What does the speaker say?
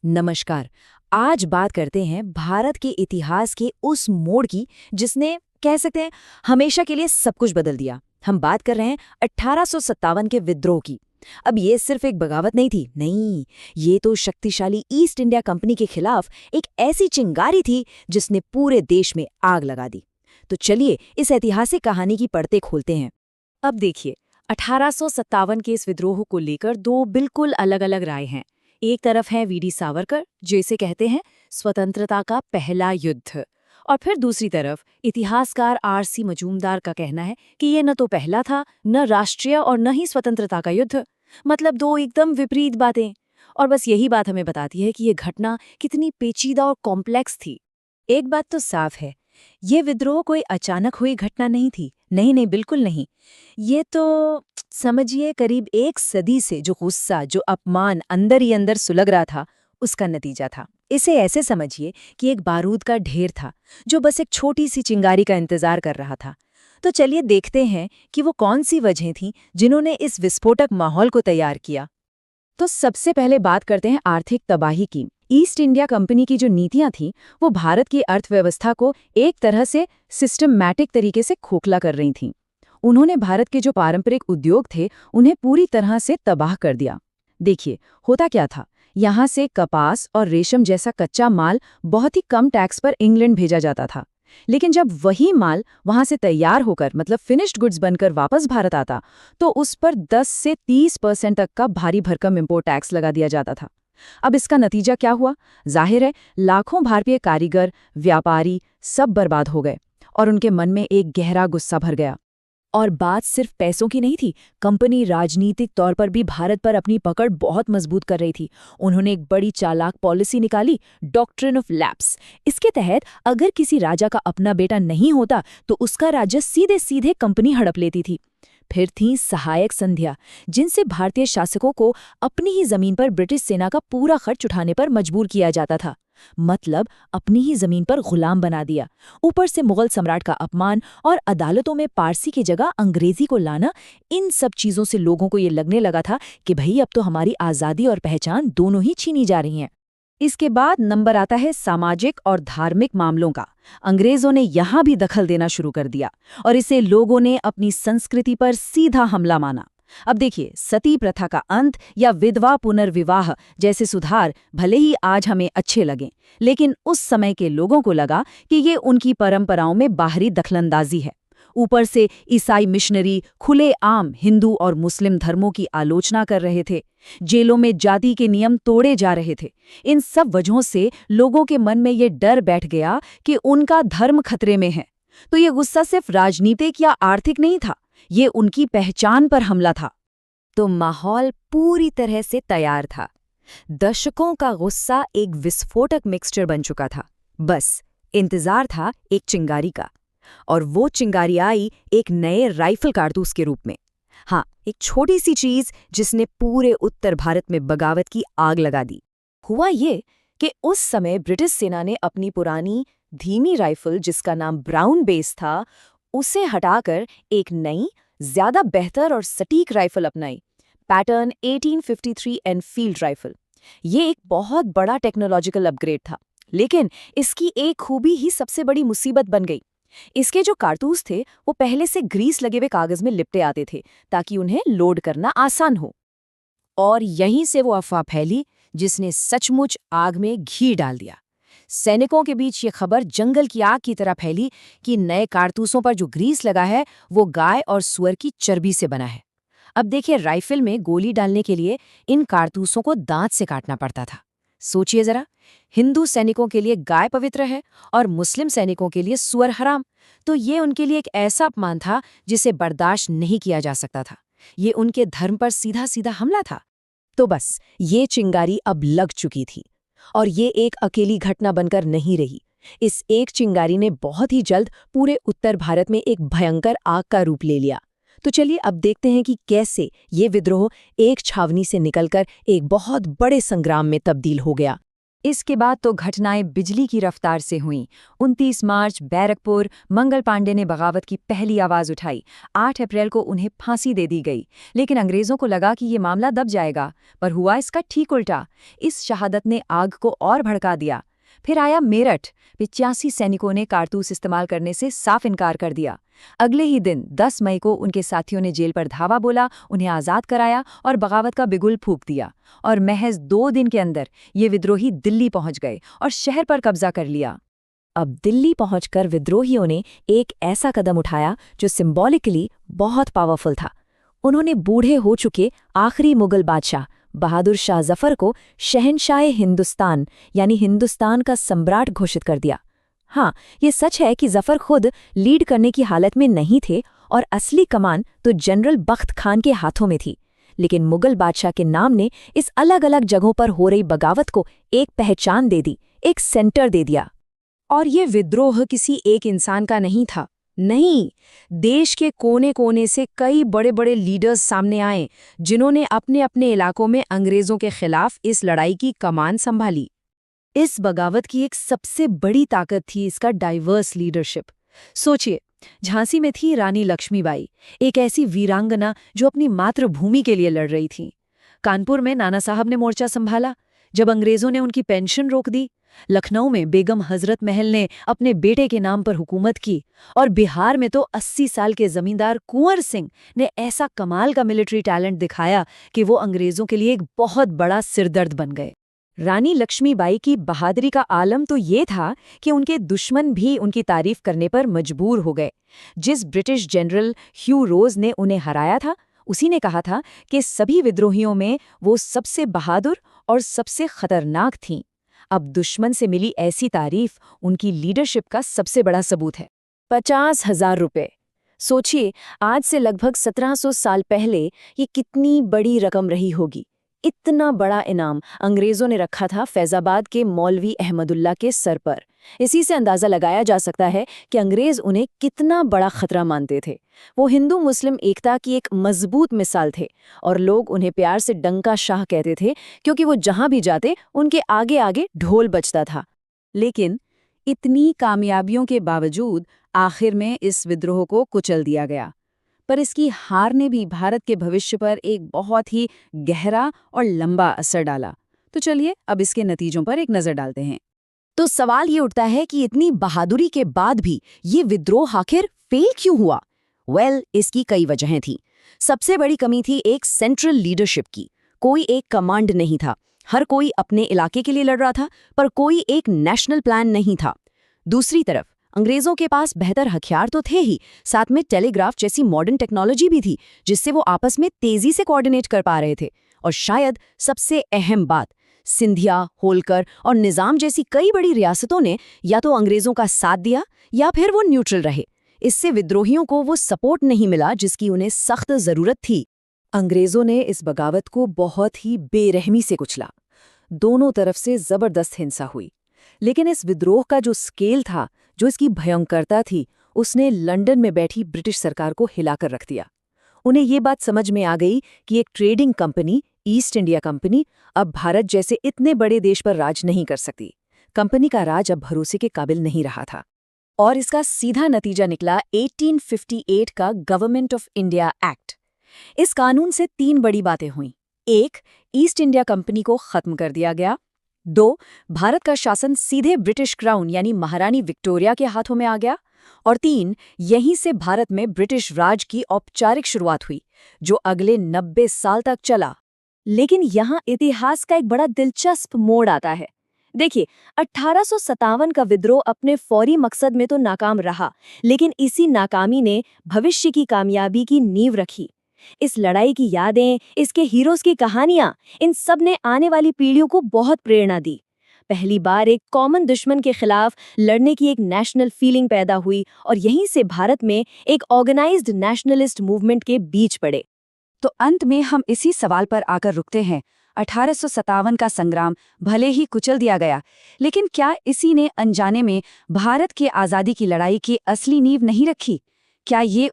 नमस्कार। आज बात करते हैं भारत के इतिहास के उस मोड़ की जिसने कह सकते हैं हमेशा के लिए सब कुछ बदल दिया। हम बात कर रहे हैं 1857 के विद्रोह की। अब ये सिर्फ एक बगावत नहीं थी, नहीं, ये तो शक्तिशाली ईस्ट इंडिया कंपनी के खिलाफ एक ऐसी चिंगारी थी जिसने पूरे देश में आग लगा दी। तो चलिए इस ऐतिहासिक कहानी की परतें खोलते हैं। अब देखिए, 1857 के इस विद्रोह को लेकर दो बिल्कुल अलग अलग राय हैं। एक तरफ है वीडी सावरकर, जो इसे कहते हैं स्वतंत्रता का पहला युद्ध, और फिर दूसरी तरफ इतिहासकार आरसी मजूमदार का कहना है कि ये न तो पहला था, न राष्ट्रीय और न ही स्वतंत्रता का युद्ध। मतलब दो एकदम विपरीत बातें। और बस यही बात हमें बताती है कि ये घटना कितनी पेचीदा और कॉम्प्लेक्स थी। एक बात तो साफ है, ये विद्रोह कोई अचानक हुई घटना नहीं थी। नहीं नहीं, बिल्कुल नहीं। ये तो समझिए करीब एक सदी से जो गुस्सा, जो अपमान अंदर ही अंदर सुलग रहा था, उसका नतीजा था। इसे ऐसे समझिए कि एक बारूद का ढेर था जो बस एक छोटी सी चिंगारी का इंतजार कर रहा था। तो चलिए देखते हैं कि वो कौन सी वजहें थीं जिन्होंने इस विस्फोटक माहौल को तैयार किया। तो सबसे पहले बात करते हैं आर्थिक तबाही की। ईस्ट इंडिया कंपनी की जो नीतियां थीं, वो भारत की अर्थव्यवस्था को एक तरह से सिस्टमैटिक तरीके से खोखला कर रही थीं। उन्होंने भारत के जो पारंपरिक उद्योग थे, उन्हें पूरी तरह से तबाह कर दिया। देखिए, होता क्या था, यहाँ से कपास और रेशम जैसा कच्चा माल बहुत ही कम टैक्स पर इंग्लैंड भेजा जाता था। लेकिन जब वही माल वहां से तैयार होकर, मतलब फिनिश्ड गुड्स बनकर वापस भारत आता, तो उस पर 10 से 30% तक का भारी भरकम इंपोर्ट टैक्स लगा दिया जाता था। अब इसका नतीजा क्या हुआ? जाहिर है, लाखों भारतीय कारीगर, व्यापारी सब बर्बाद हो गए और उनके मन में एक गहरा गुस्सा भर गया। और बात सिर्फ पैसों की नहीं थी, कंपनी राजनीतिक तौर पर भी भारत पर अपनी पकड़ बहुत मजबूत कर रही थी। उन्होंने एक बड़ी चालाक पॉलिसी निकाली, डॉक्ट्रिन ऑफ लैप्स। इसके तहत अगर किसी राजा का अपना बेटा नहीं होता तो उसका राज्य सीधे सीधे कंपनी हड़प लेती थी। फिर थी सहायक संधियां, जिनसे भारतीय शासकों को अपनी ही जमीन पर ब्रिटिश सेना का पूरा खर्च उठाने पर मजबूर किया जाता था। मतलब अपनी ही जमीन पर गुलाम बना दिया। ऊपर से मुगल सम्राट का अपमान और अदालतों में पारसी की जगह अंग्रेजी को लाना, इन सब चीजों से लोगों को ये लगने लगा था कि भाई अब तो हमारी आज़ादी और पहचान दोनों ही छीनी जा रही हैं। इसके बाद नंबर आता है सामाजिक और धार्मिक मामलों का। अंग्रेजों ने यहाँ भी दखल देना शुरू कर दिया और इसे लोगों ने अपनी संस्कृति पर सीधा हमला माना। अब देखिए, सती प्रथा का अंत या विधवा पुनर्विवाह जैसे सुधार भले ही आज हमें अच्छे लगें, लेकिन उस समय के लोगों को लगा कि ये उनकी परंपराओं में बाहरी दखलंदाजी है। ऊपर से ईसाई मिशनरी खुलेआम हिंदू और मुस्लिम धर्मों की आलोचना कर रहे थे। जेलों में जाति के नियम तोड़े जा रहे थे। इन सब वजहों से लोगों के मन में ये डर बैठ गया कि उनका धर्म खतरे में है। तो ये गुस्सा सिर्फ राजनीतिक या आर्थिक नहीं था, ये उनकी पहचान पर हमला था। तो माहौल पूरी तरह से तैयार था। दशकों का गुस्सा एक विस्फोटक मिक्सचर बन चुका था। बस इंतजार था एक चिंगारी का, और वो चिंगारी आई एक नए राइफल कारतूस के रूप में। हाँ, एक छोटी सी चीज जिसने पूरे उत्तर भारत में बगावत की आग लगा दी। हुआ ये कि उस समय ब्रिटिश सेना ने अपनी पुरानी धीमी राइफल, जिसका नाम ब्राउन बेस था, उसे हटाकर एक नई, ज्यादा बेहतर और सटीक राइफल अपनाई, पैटर्न 1853 एनफील्ड राइफल। ये एक बहुत बड़ा टेक्नोलॉजिकल अपग्रेड था, लेकिन इसकी एक खूबी ही सबसे बड़ी मुसीबत बन गई। इसके जो कारतूस थे वो पहले से ग्रीस लगे हुए कागज में लिपटे आते थे ताकि उन्हें लोड करना आसान हो। और यहीं से वो अफवाह फैली जिसने सचमुच आग में घी डाल दिया। सैनिकों के बीच ये खबर जंगल की आग की तरह फैली कि नए कारतूसों पर जो ग्रीस लगा है वो गाय और सुअर की चर्बी से बना है। अब देखिए, राइफल में गोली डालने के लिए इन कारतूसों को दांत से काटना पड़ता था। सोचिए जरा, हिंदू सैनिकों के लिए गाय पवित्र है और मुस्लिम सैनिकों के लिए सुअर हराम। तो ये उनके लिए एक ऐसा अपमान था जिसे बर्दाश्त नहीं किया जा सकता था। ये उनके धर्म पर सीधा सीधा हमला था। तो बस ये चिंगारी अब लग चुकी थी, और ये एक अकेली घटना बनकर नहीं रही। इस एक चिंगारी ने बहुत ही जल्द पूरे उत्तर भारत में एक भयंकर आग का रूप ले लिया। तो चलिए अब देखते हैं कि कैसे ये विद्रोह एक छावनी से निकलकर एक बहुत बड़े संग्राम में तब्दील हो गया। इसके बाद तो घटनाएं बिजली की रफ्तार से हुईं। 29 मार्च बैरकपुर मंगल पांडे ने बगावत की पहली आवाज उठाई। 8 अप्रैल को उन्हें फांसी दे दी गई। लेकिन अंग्रेजों को लगा कि ये मामला दब जाएगा, पर हुआ इसका ठीक उल्टा। इस शहादत ने आग को और भड़का दिया। फिर आया मेरठ। 85 सैनिकों ने कारतूस इस्तेमाल करने से साफ इनकार कर दिया। अगले ही दिन 10 मई को उनके साथियों ने जेल पर धावा बोला, उन्हें आज़ाद कराया और बगावत का बिगुल फूंक दिया। और महज 2 दिन के अंदर ये विद्रोही दिल्ली पहुंच गए और शहर पर कब्जा कर लिया। अब दिल्ली पहुंचकर विद्रोहियों ने एक ऐसा कदम उठाया जो सिंबॉलिकली बहुत पावरफुल था। उन्होंने बूढ़े हो चुके आखिरी मुगल बादशाह बहादुर शाह जफर को शहंशाह हिंदुस्तान यानी हिंदुस्तान का सम्राट घोषित कर दिया। हाँ, ये सच है कि जफर खुद लीड करने की हालत में नहीं थे और असली कमान तो जनरल बख्त खान के हाथों में थी। लेकिन मुगल बादशाह के नाम ने इस अलग अलग जगहों पर हो रही बगावत को एक पहचान दे दी, एक सेंटर दे दिया। और ये विद्रोह किसी एक इंसान का नहीं था। नहीं, देश के कोने कोने से कई बड़े बड़े लीडर्स सामने आए जिन्होंने अपने अपने इलाकों में अंग्रेजों के खिलाफ इस लड़ाई की कमान संभाली। इस बगावत की एक सबसे बड़ी ताकत थी इसका डाइवर्स लीडरशिप। सोचिए, झांसी में थी रानी लक्ष्मीबाई, एक ऐसी वीरांगना जो अपनी मातृभूमि के लिए लड़ रही थी। कानपुर में नाना साहब ने मोर्चा संभाला जब अंग्रेजों ने उनकी पेंशन रोक दी। लखनऊ में बेगम हजरत महल ने अपने बेटे के नाम पर हुकूमत की। और बिहार में तो 80 साल के जमींदार कुंवर सिंह ने ऐसा कमाल का मिलिट्री टैलेंट दिखाया कि वो अंग्रेजों के लिए एक बहुत बड़ा सिरदर्द बन गए। रानी लक्ष्मीबाई की बहादुरी का आलम तो ये था कि उनके दुश्मन भी उनकी तारीफ करने पर मजबूर हो गए। जिस ब्रिटिश जनरल ह्यू रोज ने उन्हें हराया था, उसी ने कहा था कि सभी विद्रोहियों में वो सबसे बहादुर और सबसे खतरनाक थीं। अब दुश्मन से मिली ऐसी तारीफ उनकी लीडरशिप का सबसे बड़ा सबूत है। 50,000 रुपये। सोचिए, आज से लगभग 1700 साल पहले ये कितनी बड़ी रकम रही होगी। इतना बड़ा इनाम अंग्रेजों ने रखा था फैजाबाद के मौलवी अहमदुल्ला के सर पर। इसी से अंदाजा लगाया जा सकता है कि अंग्रेज उन्हें कितना बड़ा खतरा मानते थे। वो हिंदू मुस्लिम एकता की एक मजबूत मिसाल थे और लोग उन्हें प्यार से डंका शाह कहते थे, क्योंकि वो जहां भी जाते उनके आगे आगे ढोल बजता था। लेकिन इतनी कामयाबियों के बावजूद आखिर में इस विद्रोह को कुचल दिया गया। पर इसकी हार ने भी भारत के भविष्य पर एक बहुत ही गहरा और लंबा असर डाला। तो चलिए अब इसके नतीजों पर एक नज़र डालते हैं। तो सवाल ये उठता है कि इतनी बहादुरी के बाद भी ये विद्रोह आखिर फेल क्यों हुआ? इसकी कई वजहें थीं। सबसे बड़ी कमी थी एक सेंट्रल लीडरशिप की। कोई एक कमांड नहीं था। हर कोई अपने इलाके के लिए लड़ रहा था, पर कोई एक नेशनल प्लान नहीं था। दूसरी तरफ अंग्रेजों के पास बेहतर हथियार तो थे ही, साथ में टेलीग्राफ जैसी मॉडर्न टेक्नोलॉजी भी थी, जिससे वो आपस में तेजी से कोऑर्डिनेट कर पा रहे थे। और शायद सबसे अहम बात, सिंधिया, होलकर और निजाम जैसी कई बड़ी रियासतों ने या तो अंग्रेजों का साथ दिया या फिर वो न्यूट्रल रहे। इससे विद्रोहियों को वो सपोर्ट नहीं मिला जिसकी उन्हें सख्त जरूरत थी। अंग्रेजों ने इस बगावत को बहुत ही बेरहमी से कुचला। दोनों तरफ से जबरदस्त हिंसा हुई। लेकिन इस विद्रोह का जो स्केल था, जो इसकी भयंकरता थी, उसने लंदन में बैठी ब्रिटिश सरकार को हिलाकर रख दिया। उन्हें ये बात समझ में आ गई कि एक trading company, east India company, अब भारत जैसे इतने बड़े देश पर राज नहीं कर सकती। कंपनी का राज अब भरोसे के काबिल नहीं रहा था। और इसका सीधा नतीजा निकला 1858 का गवर्नमेंट ऑफ इंडिया एक्ट। इस कानून से 3 बड़ी बातें हुईं। 1, ईस्ट इंडिया कंपनी को खत्म कर दिया गया। 2, भारत का शासन सीधे ब्रिटिश क्राउन यानी महारानी विक्टोरिया के हाथों में आ गया। और 3, यहीं से भारत में ब्रिटिश राज की औपचारिक शुरुआत हुई, जो अगले 90 साल तक चला। लेकिन यहाँ इतिहास का एक बड़ा दिलचस्प मोड़ आता है। देखिए, 1857 का विद्रोह अपने फौरी मकसद में तो नाकाम रहा, लेकिन इसी नाकामी ने भविष्य की कामयाबी की नींव रखी। इस लड़ाई की यादें, इसके हीरोज की कहानियां, इन सब ने आने वाली पीढ़ियों को बहुत प्रेरणा दी। पहली बार एक कॉमन दुश्मन के खिलाफ लड़ने की एक नेशनल फीलिंग पैदा हुई और यहीं से भारत में एक ऑर्गेनाइज्ड नेशनलिस्ट मूवमेंट के बीच पड़े। तो अंत में हम इसी सवाल पर आकर रुकते हैं। 1857 का संग्राम भले ही कुचल दिया गया, लेकिन क्या इसी ने अनजाने में भारत की आज़ादी की लड़ाई की असली नींव नहीं रखी? क्या ये